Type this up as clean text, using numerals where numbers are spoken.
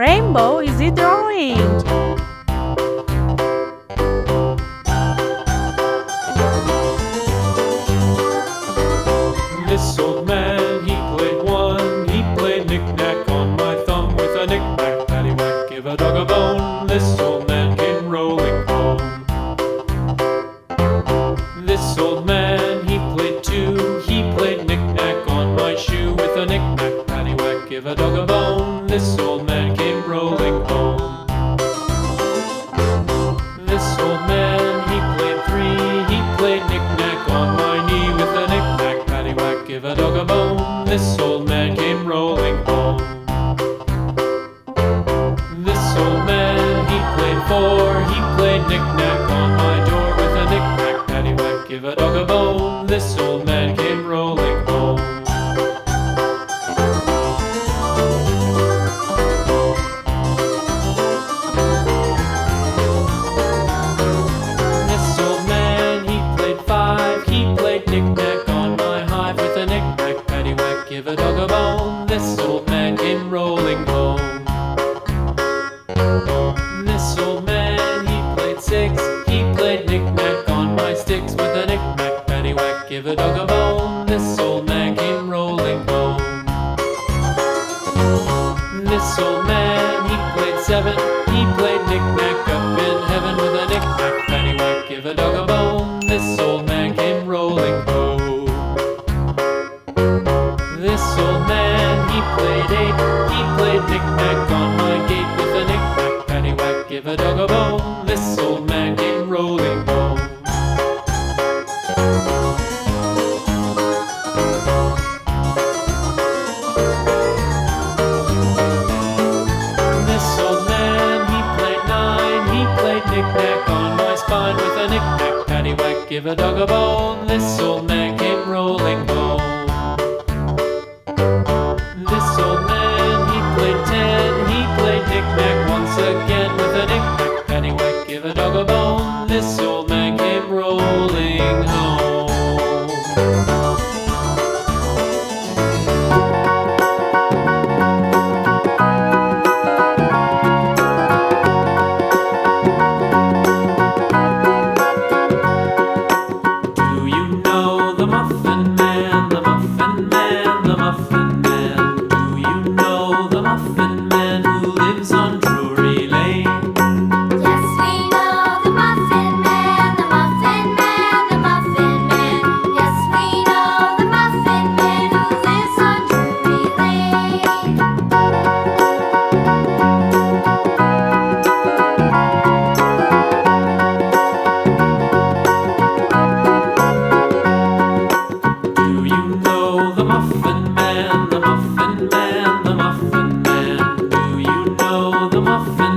rainbow is he drawing? This old man, he played one. He played knick-knack on my thumb with a knick-knack, paddywhack, give a dog a bone. This old man came rolling home. This old man, he played two. He played knick-knack on my shoe with a knick-knack, paddywhack, give a dog a bone. This old man came rolling home. This old man, he played three. He played knick-knack on my knee with a knick-knack, paddywhack, give a dog a bone. This old man came rolling home. This old man, he played four. He played knick-knack on my door with a knick-knack, paddywhack, give a dog a bone. This old man came rolling home. This old man, he played five. He played knick-knack on my hive with a knick-knack, paddywhack, give a dog a bone. This old man came rolling home. This old man, he played six. He played knick-knack on my sticks with a knick-knack, paddywhack, give a dog a bone. This old man came rolling home. This old man, he played seven. He played knick-knack up in heaven with a knick-knack, paddywhack, give a dog a bone. This old man came rolling home. This old man, he played eight. He played knick-knack on my gate with a knick-knack, paddywhack, give a dog a bone. This old man came rolling home. This old man, he played nine. He played knick-knack on my spine with a knick-knack, paddywhack, give a dog a bone. This old man came rolling home. This old man, he played ten. He played knick-knack once again with a knick-knack, paddywhack, give a dog a bone. This old man came rolling home. Do you know the Muffin Man, the Muffin Man, the Muffin Man? Do you know the Muffin Man who lives on Drury Lane? Yes, we know the Muffin Man, the Muffin Man, the Muffin Man. Yes, we know the Muffin Man who lives on Drury Lane. Do you know the Muffin Man, the Muffin Man, the Muffin Man? Do you know the Muffin